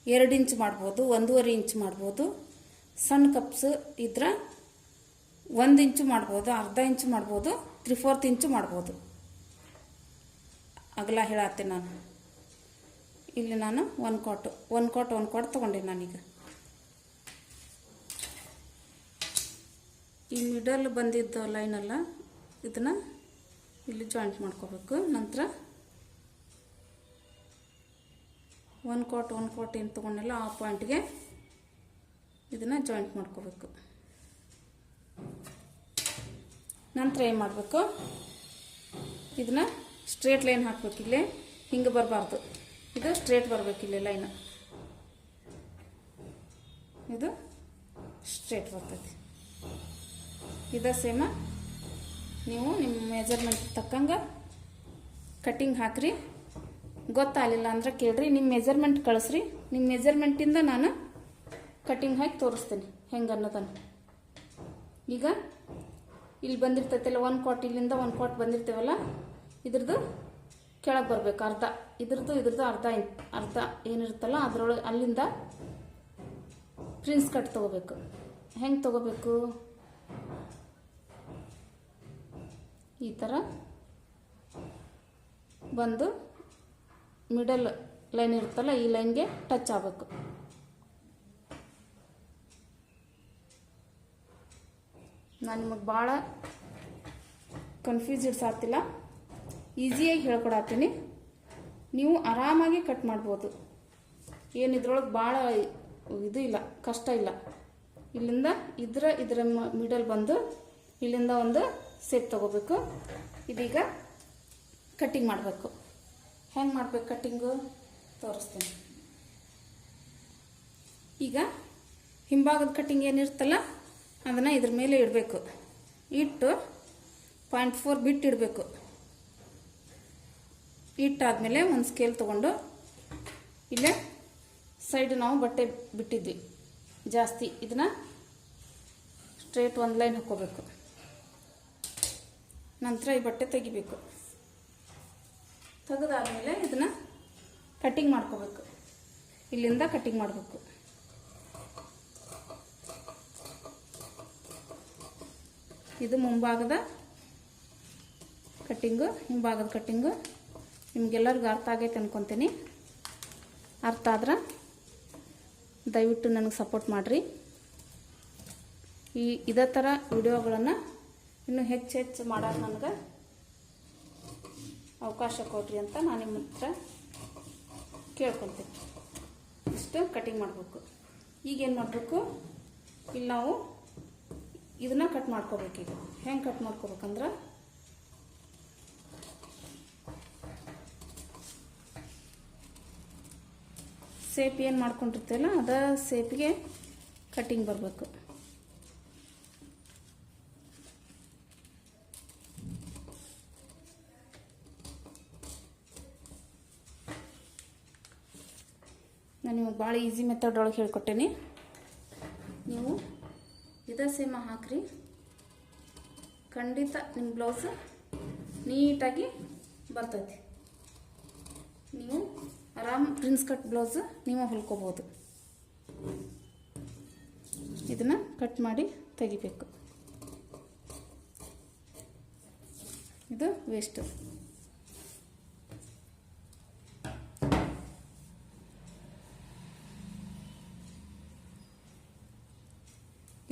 2 ಇಂಚ್ ಮಾಡ್ಬೋದು, 1.5 ಇಂಚ್ ಮಾಡ್ಬೋದು. ಸಣ್ಣ ಕಪ್ಸ್ ಇದ್ರೆ 1 ಇಂಚು ಮಾಡ್ಬೋದು, ಅರ್ಧ ಇಂಚು ಮಾಡ್ಬೋದು, 3/4 ಇಂಚು ಮಾಡ್ಬೋದು. ಅಗಲ ಹೇಳತ್ತೆ ನಾನು. ಇಲ್ಲಿ ನಾನು 1 ಕಾಟ್ ತೊಗೊಂಡೆ ನಾನೀಗ. ಈ ಮಿಡಲ್ ಬಂದಿದ್ದ ಲೈನಲ್ಲ ಇದನ್ನು ಇಲ್ಲಿ ಜಾಯಿಂಟ್ ಮಾಡ್ಕೋಬೇಕು. ನಂತರ 1 ಕಾಟ್ ಏನು ತೊಗೊಂಡಲ್ಲ ಆ ಪಾಯಿಂಟ್ಗೆ ಇದನ್ನು ಜಾಯಿಂಟ್ ಮಾಡ್ಕೋಬೇಕು. ನಂತರ ಏನು ಮಾಡಬೇಕು? ಇದನ್ನು ಸ್ಟ್ರೇಟ್ ಲೈನ್ ಹಾಕ್ಬೇಕು. ಇಲ್ಲೇ ಹಿಂಗೆ ಬರಬಾರ್ದು, ಇದು ಸ್ಟ್ರೇಟ್ ಬರಬೇಕಿಲ್ಲ ಲೈನ್. ಇದು ಸ್ಟ್ರೇಟ್ ಬರ್ತೈತಿ. ಇದು ಸೇಮ ನೀವು ನಿಮ್ಮ ಮೆಜರ್ಮೆಂಟ್ ತಕ್ಕಂಗೆ ಕಟ್ಟಿಂಗ್ ಹಾಕ್ರಿ. ಗೊತ್ತಾಗಲಿಲ್ಲ ಅಂದ್ರೆ ಕೇಳ್ರಿ, ನಿಮ್ಮ ಮೆಜರ್ಮೆಂಟ್ ಕಳಿಸ್ರಿ. ನಿಮ್ಮ ಮೆಜರ್ಮೆಂಟಿಂದ ನಾನು ಕಟ್ಟಿಂಗ್ ಹಾಕಿ ತೋರಿಸ್ತೀನಿ ಹೆಂಗೆ ಅನ್ನೋದನ್ನು. ಈಗ ಇಲ್ಲಿ ಬಂದಿರ್ತೈತಲ್ಲ 1 ಕಾಟ್, ಇಲ್ಲಿಂದ 1 ಕಾಟ್ ಬಂದಿರ್ತೇವಲ್ಲ, ಇದ್ರದ್ದು ಕೆಳಗೆ ಬರಬೇಕು ಅರ್ಧ. ಇದ್ರದ್ದು ಅರ್ಧ ಏನಿರುತ್ತಲ್ಲ ಅದರೊಳಗೆ ಅಲ್ಲಿಂದ ಪ್ರಿನ್ಸ್ ಕಟ್ ತೊಗೋಬೇಕು. ಹೆಂಗೆ ತೊಗೋಬೇಕು? ಈ ಥರ ಬಂದು ಮಿಡಲ್ ಲೈನ್ ಇರುತ್ತಲ್ಲ ಈ ಲೈನ್ಗೆ ಟಚ್ ಆಗಬೇಕು. ನಾನು ನಿಮಗೆ ಭಾಳ ಕನ್ಫ್ಯೂಸ್ ಇಡ್ಸಾತಿಲ್ಲ, ಈಸಿಯಾಗಿ ಹೇಳ್ಕೊಡತ್ತೀನಿ. ನೀವು ಆರಾಮಾಗಿ ಕಟ್ ಮಾಡ್ಬೋದು. ಏನು ಇದ್ರೊಳಗೆ ಭಾಳ ಇದು ಇಲ್ಲ, ಕಷ್ಟ ಇಲ್ಲ. ಇಲ್ಲಿಂದ ಇದರ ಮಿಡಲ್ ಬಂದು ಇಲ್ಲಿಂದ ಒಂದು ಸೇಪ್ ತೊಗೋಬೇಕು. ಇದೀಗ ಕಟ್ಟಿಂಗ್ ಮಾಡಬೇಕು. ಹೆಂಗೆ ಮಾಡಬೇಕು ಕಟ್ಟಿಂಗು ತೋರಿಸ್ತೀನಿ. ಈಗ ಹಿಂಭಾಗದ ಕಟ್ಟಿಂಗ್ ಏನಿರುತ್ತಲ್ಲ ಅದನ್ನು ಇದ್ರ ಮೇಲೆ ಇಡಬೇಕು. ಇಟ್ಟು 0.4 ಬಿಟ್ಟು ಇಡಬೇಕು. ಇಟ್ಟಾದಮೇಲೆ ಒಂದು ಸ್ಕೇಲ್ ತೊಗೊಂಡು ಇಲ್ಲೇ ಸೈಡ್ ನಾವು ಬಟ್ಟೆ ಬಿಟ್ಟಿದ್ವಿ ಜಾಸ್ತಿ, ಇದನ್ನು ಸ್ಟ್ರೇಟ್ ಒಂದು ಲೈನ್ ಹಾಕ್ಕೋಬೇಕು. ನಂತರ ಈ ಬಟ್ಟೆ ತೆಗಿಬೇಕು. ತೆಗೆದಾದ್ಮೇಲೆ ಇದನ್ನು ಕಟ್ಟಿಂಗ್ ಮಾಡ್ಕೋಬೇಕು. ಇಲ್ಲಿಂದ ಕಟ್ಟಿಂಗ್ ಮಾಡಬೇಕು. ಇದು ಮುಂಭಾಗದ ಕಟ್ಟಿಂಗು, ಹಿಂಭಾಗದ ಕಟ್ಟಿಂಗು. ನಿಮ್ಗೆಲ್ಲರಿಗೂ ಅರ್ಥ ಆಗೈತೆ ಅನ್ಕೊತೀನಿ. ಅರ್ಥ ಆದ್ರೆ ದಯವಿಟ್ಟು ನನಗೆ ಸಪೋರ್ಟ್ ಮಾಡಿರಿ. ಇದೇ ಥರ ವಿಡಿಯೋಗಳನ್ನು ಇನ್ನೂ ಹೆಚ್ಚು ಮಾಡೋದು ನನಗೆ ಅವಕಾಶ ಕೊಡ್ರಿ ಅಂತ ನಾನು ನಿಮ್ಮ ಹತ್ರ ಕೇಳ್ಕೊತೀನಿ. ಇಷ್ಟು ಕಟ್ಟಿಂಗ್ ಮಾಡಬೇಕು. ಈಗೇನು ಮಾಡಬೇಕು? ಇಲ್ಲಿ ನಾವು ಇದನ್ನು ಕಟ್ ಮಾಡ್ಕೋಬೇಕೀಗ. ಹೆಂಗೆ ಕಟ್ ಮಾಡ್ಕೋಬೇಕಂದ್ರೆ ಸೇಪ್ ಏನು ಮಾಡ್ಕೊಂಡಿರ್ತೇವಲ್ಲ ಅದ ಸೇಪಿಗೆ ಕಟ್ಟಿಂಗ್ ಬರಬೇಕು. ನಾನು ನಿಮಗೆ ಭಾಳ ಈಸಿ ಮೆಥಡ್ ಒಳಗೆ ಹೇಳ್ಕೊಟ್ಟೇನಿ. ನೀವು ಇದೇ ಸೇಮ ಹಾಕ್ರಿ, ಖಂಡಿತ ನಿಮ್ಮ ಬ್ಲೌಸ್ ನೀಟಾಗಿ ಬರ್ತೈತಿ. ನೀವು ಆರಾಮ್ ಪ್ರಿನ್ಸ್ ಕಟ್ ಬ್ಲೌಸ್ ನೀವು ಹೊಲ್ಕೋಬೋದು. ಇದನ್ನು ಕಟ್ ಮಾಡಿ ತೆಗಿಬೇಕು. ಇದು ವೇಸ್ಟ್.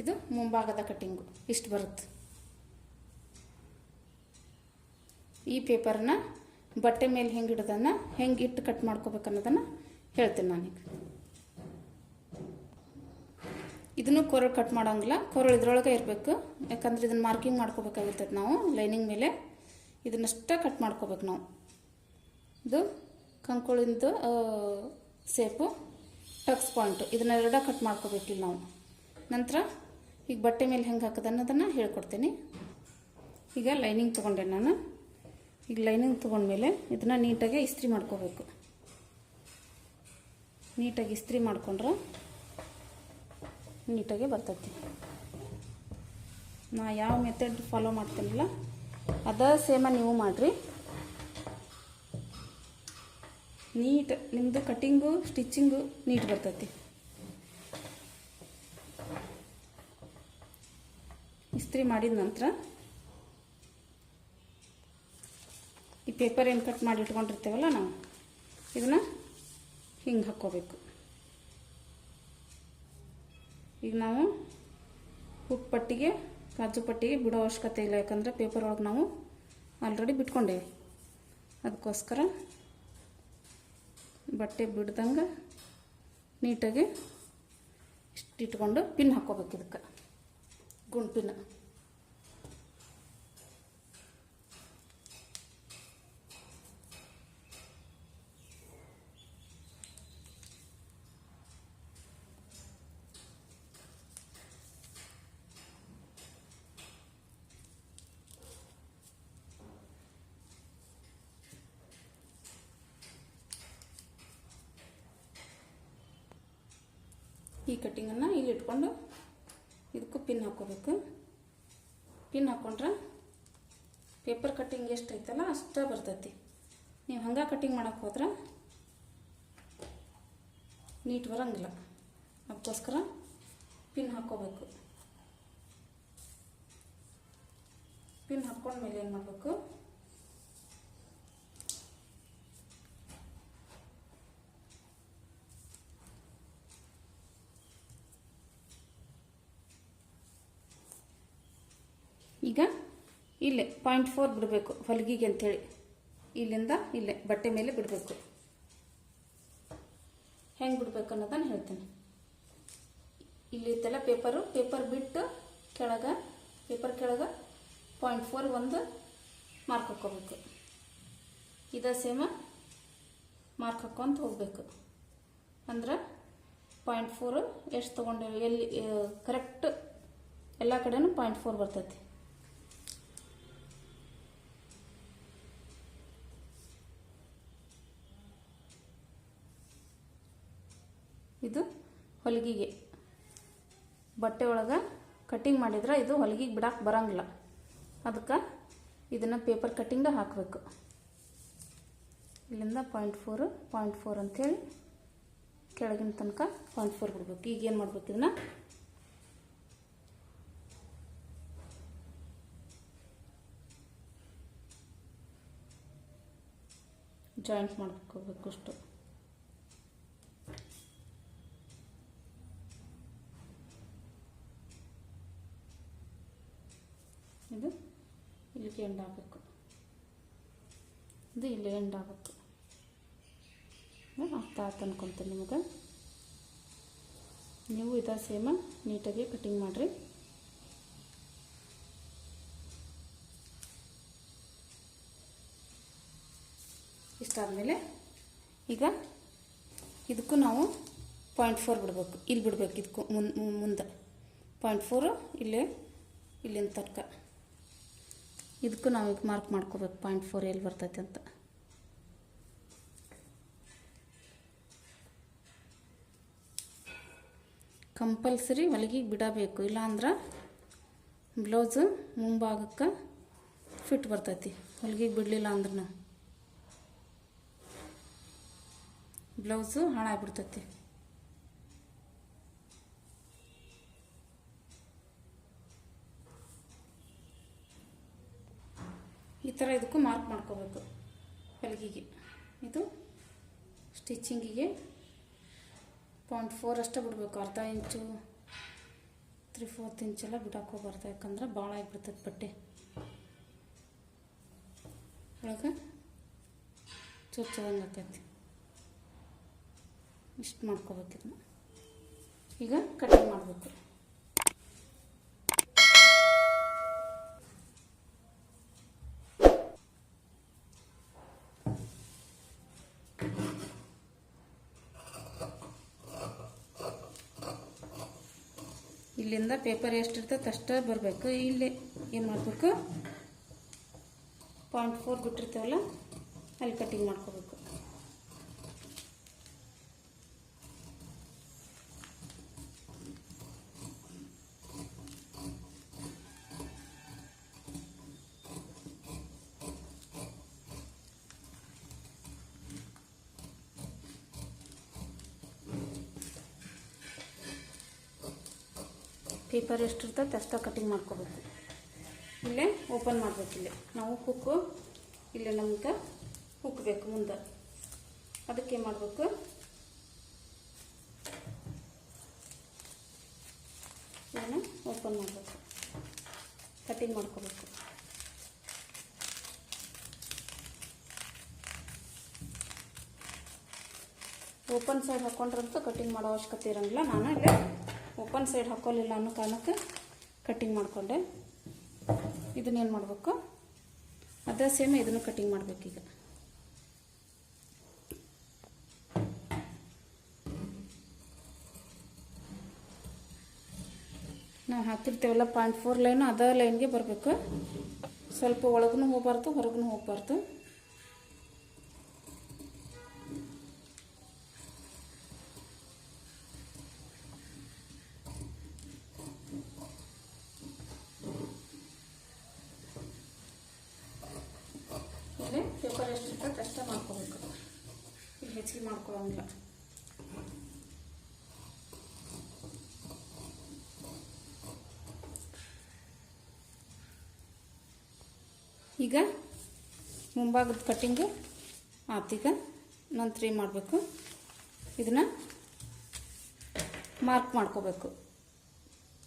ಇದು ಮುಂಭಾಗದ ಕಟ್ಟಿಂಗು ಇಷ್ಟು ಬರುತ್ತೆ. ಈ ಪೇಪರ್ನ ಬಟ್ಟೆ ಮೇಲೆ ಹೆಂಗೆ ಇಡೋದನ್ನು ಹೆಂಗೆ ಇಟ್ಟು ಕಟ್ ಮಾಡ್ಕೋಬೇಕು ಅನ್ನೋದನ್ನು ಹೇಳ್ತೀನಿ ನಾನೀಗ. ಇದನ್ನು ಕೊರಳು ಕಟ್ ಮಾಡೋಂಗಿಲ್ಲ, ಕೊರಳು ಇದ್ರೊಳಗೆ ಇರಬೇಕು. ಯಾಕಂದ್ರೆ ಇದನ್ನು ಮಾರ್ಕಿಂಗ್ ಮಾಡ್ಕೋಬೇಕಾಗಿರ್ತೈತೆ ನಾವು ಲೈನಿಂಗ್ ಮೇಲೆ. ಇದನ್ನಷ್ಟೇ ಕಟ್ ಮಾಡ್ಕೋಬೇಕು ನಾವು. ಇದು ಕಂಕುಳಿಂದು ಸೇಪು, ಟಕ್ಸ್ ಪಾಯಿಂಟು, ಇದನ್ನೆರಡ ಕಟ್ ಮಾಡ್ಕೋಬೇಕಿಲ್ಲ ನಾವು. ನಂತರ ಈಗ ಬಟ್ಟೆ ಮೇಲೆ ಹೆಂಗೆ ಹಾಕೋದು ಅನ್ನೋದನ್ನು ಹೇಳ್ಕೊಡ್ತೀನಿ. ಈಗ ಲೈನಿಂಗ್ ತೊಗೊಂಡೆ ನಾನು. ಈಗ ಲೈನಿಂಗ್ ತೊಗೊಂಡ್ಮೇಲೆ ಇದನ್ನು ನೀಟಾಗಿ ಇಸ್ತ್ರಿ ಮಾಡ್ಕೋಬೇಕು. ನೀಟಾಗಿ ಇಸ್ತ್ರಿ ಮಾಡ್ಕೊಂಡ್ರೆ ನೀಟಾಗಿ ಬರ್ತೈತಿ. ನಾ ಯಾವ ಮೆಥಡ್ ಫಾಲೋ ಮಾಡ್ತೀನಲ್ಲ ಅದೇ ಸೇಮ ನೀವು ಮಾಡಿರಿ. ನೀಟ್ ನಿಮ್ಮದು ಕಟ್ಟಿಂಗು ಸ್ಟಿಚ್ಚಿಂಗು ನೀಟ್ ಬರ್ತೈತಿ. ಇಸ್ತ್ರಿ ಮಾಡಿದ ನಂತರ ಈ ಪೇಪರ್ ಏನು ಕಟ್ ಮಾಡಿ ಇಟ್ಕೊಂಡಿರ್ತೇವಲ್ಲ ನಾವು ಇದನ್ನು ಹಿಂಗೆ ಹಾಕ್ಕೋಬೇಕು. ಈಗ ನಾವು ಹುಕ್ ಪಟ್ಟಿಗೆ ಕಾಜು ಪಟ್ಟಿಗೆ ಬಿಡೋ ಅವಶ್ಯಕತೆ ಇಲ್ಲ, ಯಾಕಂದರೆ ಪೇಪರ್ ಒಳಗೆ ನಾವು ಆಲ್ರೆಡಿ ಬಿಟ್ಕೊಂಡೇವೆ. ಅದಕ್ಕೋಸ್ಕರ ಬಟ್ಟೆ ಬಿಡ್ದಂಗೆ ನೀಟಾಗಿ ಇಷ್ಟು ಇಟ್ಕೊಂಡು ಪಿನ್ ಹಾಕ್ಕೋಬೇಕು. ಇದಕ್ಕೆ ಗುಂಡು ಪಿನ್. ಈ ಕಟ್ಟಿಂಗನ್ನು ಇಲ್ಲಿ ಇಟ್ಕೊಂಡು ಇದಕ್ಕೂ ಪಿನ್ ಹಾಕ್ಕೋಬೇಕು. ಪಿನ್ ಹಾಕ್ಕೊಂಡ್ರೆ ಪೇಪರ್ ಕಟ್ಟಿಂಗ್ ಎಷ್ಟು ಐತಲ್ಲ ಅಷ್ಟೇ ಬರ್ತೈತಿ. ನೀವು ಹಂಗೆ ಕಟ್ಟಿಂಗ್ ಮಾಡೋಕ್ಕೆ ಹೋದ್ರೆ ನೀಟ್ ಬರೋಂಗಿಲ್ಲ. ಅದಕ್ಕೋಸ್ಕರ ಪಿನ್ ಹಾಕ್ಕೋಬೇಕು. ಪಿನ್ ಹಾಕ್ಕೊಂಡ್ಮೇಲೆ ಏನು ಮಾಡಬೇಕು, ಈಗ ಇಲ್ಲೇ 0.4 ಬಿಡಬೇಕು ಹೊಲಿಗೆಗೆ ಅಂಥೇಳಿ. ಇಲ್ಲಿಂದ ಇಲ್ಲೇ ಬಟ್ಟೆ ಮೇಲೆ ಬಿಡಬೇಕು. ಹೆಂಗೆ ಬಿಡ್ಬೇಕು ಅನ್ನೋದನ್ನು ಹೇಳ್ತೀನಿ. ಇಲ್ಲಿತ್ತಲ್ಲ ಪೇಪರ್ ಬಿಟ್ಟು ಕೆಳಗೆ ಪೇಪರ್ ಕೆಳಗೆ 0.4 ಒಂದು ಮಾರ್ಕ್ ಹಾಕ್ಕೋಬೇಕು. ಇದೇ ಸೇಮ ಮಾರ್ಕ್ ಹಾಕ್ಕೊಂತ ಹೋಗಬೇಕು. ಅಂದ್ರೆ 0.4 ಎಷ್ಟು ತೊಗೊಂಡೇವೆ ಎಲ್ಲಿ ಕರೆಕ್ಟ್ ಎಲ್ಲ ಕಡೆನೂ 0.4 ಬರ್ತೈತಿ. ಇದು ಹೊಲಿಗೆಗೆ ಬಟ್ಟೆ ಒಳಗೆ ಕಟ್ಟಿಂಗ್ ಮಾಡಿದ್ರೆ ಇದು ಹೊಲಿಗೆಗೆ ಬಿಡಕ್ಕೆ ಬರೋಂಗಿಲ್ಲ. ಅದಕ್ಕೆ ಇದನ್ನು ಪೇಪರ್ ಕಟ್ಟಿಂಗ ಹಾಕಬೇಕು. ಇಲ್ಲಿಂದ 0.4 ಅಂಥೇಳಿ ಕೆಳಗಿನ ತನಕ 0.4 ಬಿಡ್ಬೇಕು. ಈಗ ಏನು ಮಾಡ್ಬೇಕು, ಇದನ್ನು ಜಾಯಿಂಟ್ ಮಾಡ್ಕೋಬೇಕು. ಅಷ್ಟು ಇದು ಇಲ್ಲಿಗೆ ಎಂಡ್ ಆಗಬೇಕು. ಇದು ಇಲ್ಲಿ ಎಂಡ್ ಆಗಬೇಕು. ಅರ್ಥ ಆಯ್ತು ಅನ್ಕೊತೀನಿ ನಿಮಗೆ. ನೀವು ಇದೇ ಸೇಮ ನೀಟಾಗಿ ಕಟ್ಟಿಂಗ್ ಮಾಡಿರಿ. ಇಷ್ಟಾದಮೇಲೆ ಈಗ ಇದಕ್ಕೂ ನಾವು 0.4 ಬಿಡಬೇಕು. ಇಲ್ಲಿ ಬಿಡಬೇಕು. ಇದಕ್ಕೂ ಮುಂದೆ 0.4 ಇಲ್ಲಿಂದ ತನಕ ಇದಕ್ಕೂ ನಾವು ಈಗ ಮಾರ್ಕ್ ಮಾಡ್ಕೋಬೇಕು 0.4 ಎಲ್ಲಿ ಬರ್ತೈತೆ ಅಂತ. ಕಂಪಲ್ಸರಿ ಹೊಲಿಗೆ ಬಿಡಬೇಕು, ಇಲ್ಲಾಂದ್ರೆ ಬ್ಲೌಸು ಮುಂಭಾಗಕ್ಕೆ ಫಿಟ್ ಬರ್ತೈತಿ. ಹೊಲಿಗೆ ಬಿಡಲಿಲ್ಲ ಅಂದ್ರೆ ಬ್ಲೌಸು ಹಾಳಾಗ್ಬಿಡ್ತೈತಿ. ಈ ಥರ ಇದಕ್ಕೂ ಮಾರ್ಕ್ ಮಾಡ್ಕೋಬೇಕು ಹೊಲಿಗೆಗೆ. ಇದು ಸ್ಟಿಚಿಂಗಿಗೆ 0.4 ಅಷ್ಟೇ ಬಿಡಬೇಕು. ಅರ್ಧ ಇಂಚು 3/4 ಇಂಚೆಲ್ಲ ಬಿಡಕ್ಕೆ ಹೋಗ್ಬಾರ್ದು, ಯಾಕಂದ್ರೆ ಭಾಳ ಆಗಿಬಿಡ್ತೈತೆ ಬಟ್ಟೆ ಒಳಗೆ ಚುಚ್ಚದಂಗೆ ಆಕೈತಿ. ಇಷ್ಟು ಮಾಡ್ಕೋಬೇಕು. ಇದನ್ನು ಈಗ ಕಟಿಂಗ್ ಮಾಡಬೇಕು. ಇಲ್ಲಿಂದ ಪೇಪರ್ ಎಷ್ಟಿರ್ತೈತೆ ಅಷ್ಟೇ ಬರಬೇಕು. ಇಲ್ಲಿ ಏನು ಮಾಡಬೇಕು, 0.4 ಬಿಟ್ಟಿರ್ತೇವಲ್ಲ ಅಲ್ಲಿ ಕಟಿಂಗ್ ಮಾಡ್ಕೋಬೇಕು. ಪೇಪರ್ ಎಷ್ಟಿರ್ತೈತೆ ಅಷ್ಟೇ ಕಟಿಂಗ್ ಮಾಡ್ಕೋಬೇಕು. ಇಲ್ಲೇ ಓಪನ್ ಮಾಡಬೇಕು. ಇಲ್ಲೇ ನಾವು ಹುಕ್ಕು ಇಲ್ಲೇ ನಮ್ಗೆ ಹುಕ್ ಬೇಕು ಮುಂದೆ. ಅದಕ್ಕೆ ಏನು ಮಾಡಬೇಕು, ಇದನ್ನು ಓಪನ್ ಮಾಡಬೇಕು, ಕಟಿಂಗ್ ಮಾಡ್ಕೋಬೇಕು. ಓಪನ್ ಸೈಡ್ ಹಾಕ್ಕೊಂಡ್ರಂತೂ ಕಟಿಂಗ್ ಮಾಡೋ ಅವಶ್ಯಕತೆ ಇರೋಂಗಿಲ್ಲ. ನಾನು ಇಲ್ಲೇ ಓಪನ್ ಸೈಡ್ ಹಾಕ್ಕೊಳ್ಳಿಲ್ಲ ಅನ್ನೋ ಕಾರಣಕ್ಕೆ ಕಟ್ಟಿಂಗ್ ಮಾಡಿಕೊಂಡೆ. ಇದನ್ನೇನು ಮಾಡಬೇಕು, ಅದೇ ಸೇಮ್ ಇದನ್ನು ಕಟ್ಟಿಂಗ್ ಮಾಡಬೇಕೀಗ. ನಾವು ಹಾಕಿರ್ತೇವಲ್ಲ 0.4 ಲೈನು ಅದೇ ಲೈನ್ಗೆ ಬರಬೇಕು. ಸ್ವಲ್ಪ ಒಳಗೂ ಹೋಗಬಾರ್ದು, ಹೊರಗೂ ಹೋಗಬಾರ್ದು. ಪೇಪರ್ ಎಷ್ಟಿರ್ತೈತೆ ಅಷ್ಟೇ ಮಾಡ್ಕೋಬೇಕು, ಇಲ್ಲಿ ಹೆಚ್ಚಿಗೆ ಮಾಡ್ಕೊಳ್ಳೋಂಗಿಲ್ಲ. ಈಗ ಮುಂಭಾಗದ ಕಟ್ಟಿಂಗು ಆತೀಗ ನಂತರ ಏನು ಮಾಡಬೇಕು, ಇದನ್ನು ಮಾರ್ಕ್ ಮಾಡ್ಕೋಬೇಕು.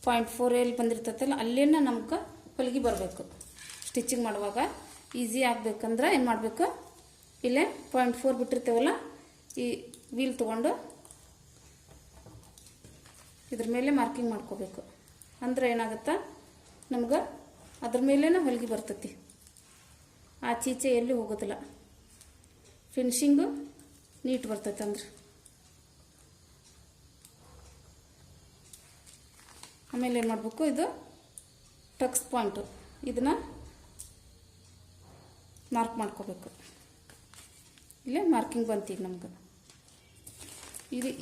0.4 ಎಲ್ಲಿ ಬಂದಿರ್ತೈತಲ್ಲ ಅಲ್ಲೇನ ನಮ್ಗೆ ಹೊಲಿಗೆ ಬರಬೇಕು. ಸ್ಟಿಚಿಂಗ್ ಮಾಡುವಾಗ ಈಸಿ ಆಗಬೇಕಂದ್ರೆ ಏನು ಮಾಡಬೇಕು, ಇಲ್ಲೇ 0.4 ಬಿಟ್ಟಿರ್ತೇವಲ್ಲ ಈ ವೀಲ್ ತೊಗೊಂಡು ಇದ್ರ ಮೇಲೆ ಮಾರ್ಕಿಂಗ್ ಮಾಡ್ಕೋಬೇಕು. ಅಂದ್ರೆ ಏನಾಗುತ್ತೆ, ನಮ್ಗೆ ಅದ್ರ ಮೇಲೇ ಹೊಲಿಗೆ ಬರ್ತೈತಿ, ಆಚೀಚೆ ಎಲ್ಲಿ ಹೋಗೋದಿಲ್ಲ. ಫಿನಿಶಿಂಗು ನೀಟ್ ಬರ್ತೈತೆ. ಅಂದ್ರೆ ಆಮೇಲೆ ಏನು ಮಾಡಬೇಕು, ಇದು ಟಕ್ಸ್ ಪಾಯಿಂಟು ಇದನ್ನು ಮಾರ್ಕ್ ಮಾಡ್ಕೋಬೇಕು. ಇಲ್ಲೇ ಮಾರ್ಕಿಂಗ್ ಬಂತು. ಈಗ ನಮ್ಗೆ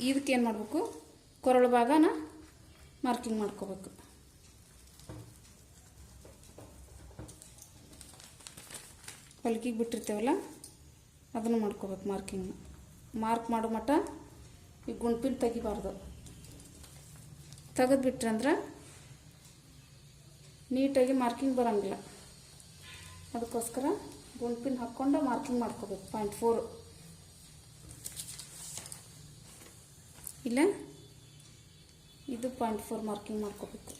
ಇದಕ್ಕೆ ಏನು ಮಾಡಬೇಕು, ಕೊರಳು ಭಾಗನ ಮಾರ್ಕಿಂಗ್ ಮಾಡ್ಕೋಬೇಕು. ಹೊಲಿಗೆಗೆ ಬಿಟ್ಟಿರ್ತೇವಲ್ಲ ಅದನ್ನು ಮಾಡ್ಕೋಬೇಕು ಮಾರ್ಕಿಂಗ್. ಮಾರ್ಕ್ ಮಾಡೋ ಮಟ್ಟ ಈ ಗುಂಡ್ಪಿನ ತೆಗಿಬಾರ್ದು. ತೆಗೆದುಬಿಟ್ರೆ ಅಂದ್ರೆ ನೀಟಾಗಿ ಮಾರ್ಕಿಂಗ್ ಬರೋಂಗಿಲ್ಲ. ಅದಕ್ಕೋಸ್ಕರ ಗುಂಡ್ಪಿನ ಹಾಕ್ಕೊಂಡು ಮಾರ್ಕಿಂಗ್ ಮಾಡ್ಕೋಬೇಕು. 0.4 ಇಲ್ಲ ಇದು 0.4 ಮಾರ್ಕಿಂಗ್ ಮಾಡ್ಕೋಬೇಕು.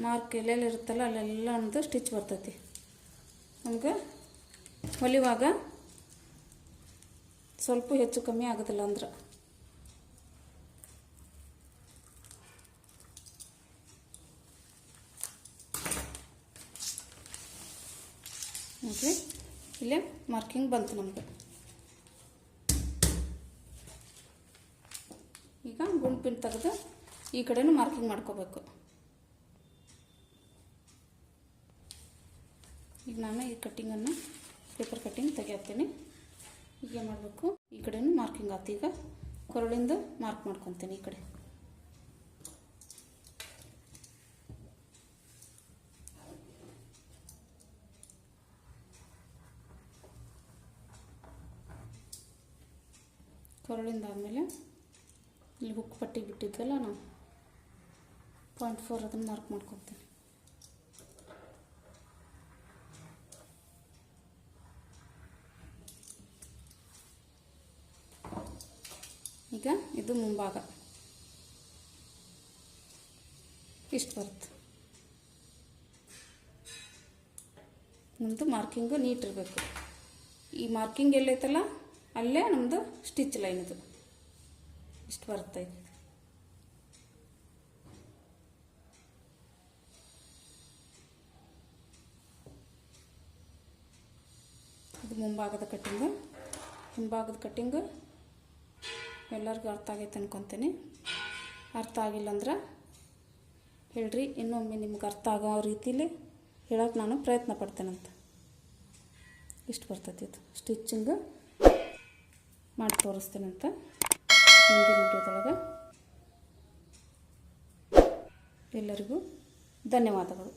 ಮಾರ್ಕ್ ಎಲ್ಲೆಲ್ಲಿ ಇರುತ್ತಲ್ಲ ಅಲ್ಲೆಲ್ಲ ಒಂದು ಸ್ಟಿಚ್ ಬರ್ತೈತಿ. ನಮ್ಗೆ ಹೊಲಿವಾಗ ಸ್ವಲ್ಪ ಹೆಚ್ಚು ಕಮ್ಮಿ ಆಗೋದಿಲ್ಲ. ಅಂದ್ರೆ ನೋಡಿರಿ ಇಲ್ಲೇ ಮಾರ್ಕಿಂಗ್ ಬಂತು ನಮಗೆ. ಈಗ ಗುಂಡ್ಪಿನ್ ತೆಗೆದು ಈ ಕಡೆನೂ ಮಾರ್ಕಿಂಗ್ ಮಾಡ್ಕೋಬೇಕು. ಈಗ ನಾನು ಈ ಕಟ್ಟಿಂಗನ್ನು ಪೇಪರ್ ಕಟ್ಟಿಂಗ್ ತೆಗಿತೀನಿ. ಈಗ ಏನು ಮಾಡಬೇಕು, ಈ ಕಡೆನೂ ಮಾರ್ಕಿಂಗ್ ಆಯ್ತು. ಈಗ ಕೊರಳಿಂದ ಮಾರ್ಕ್ ಮಾಡ್ಕೊತೀನಿ ಈ ಕಡೆ. ಕೊರಳಿಂದ ಆದಮೇಲೆ ಇಲ್ಲಿ ಹುಕ್ ಪಟ್ಟಿ ಬಿಟ್ಟಿದ್ವಲ್ಲ ನಾವು 0.4 ಅದನ್ನು ಮಾರ್ಕ್ ಮಾಡ್ಕೊತೀನಿ. ಈಗ ಇದು ಮುಂಭಾಗ ಇಷ್ಟು ಬರುತ್ತೆ. ನಮ್ಮದು ಮಾರ್ಕಿಂಗು ನೀಟ್ ಇರಬೇಕು. ಈ ಮಾರ್ಕಿಂಗ್ ಎಲ್ಲೈತಲ್ಲ ಅಲ್ಲೇ ನಮ್ಮದು ಸ್ಟಿಚ್ ಲೈನ್ ಇದು ಇಷ್ಟು ಬರುತ್ತೆ. ಇದು ಮುಂಭಾಗದ ಕಟ್ಟಿಂಗು. ಹಿಂಭಾಗದ ಕಟ್ಟಿಂಗು ಎಲ್ಲರಿಗೂ ಅರ್ಥ ಆಗೈತೆ ಅನ್ಕೊತೀನಿ. ಅರ್ಥ ಆಗಿಲ್ಲ ಅಂದ್ರೆ ಹೇಳ್ರಿ, ಇನ್ನೊಮ್ಮೆ ನಿಮ್ಗೆ ಅರ್ಥ ಆಗೋ ರೀತಿಲಿ ಹೇಳೋಕೆ ನಾನು ಪ್ರಯತ್ನ ಪಡ್ತೇನಂತ. ಇಷ್ಟು ಬರ್ತೈತಿ ಇದು ಸ್ಟಿಚಿಂಗು ಮಾಡಿ ತೋರಿಸ್ತೇನಂತ ಮುಂದಿನ ವಿಡಿಯೋದೊಳಗೆ. ಎಲ್ಲರಿಗೂ ಧನ್ಯವಾದಗಳು.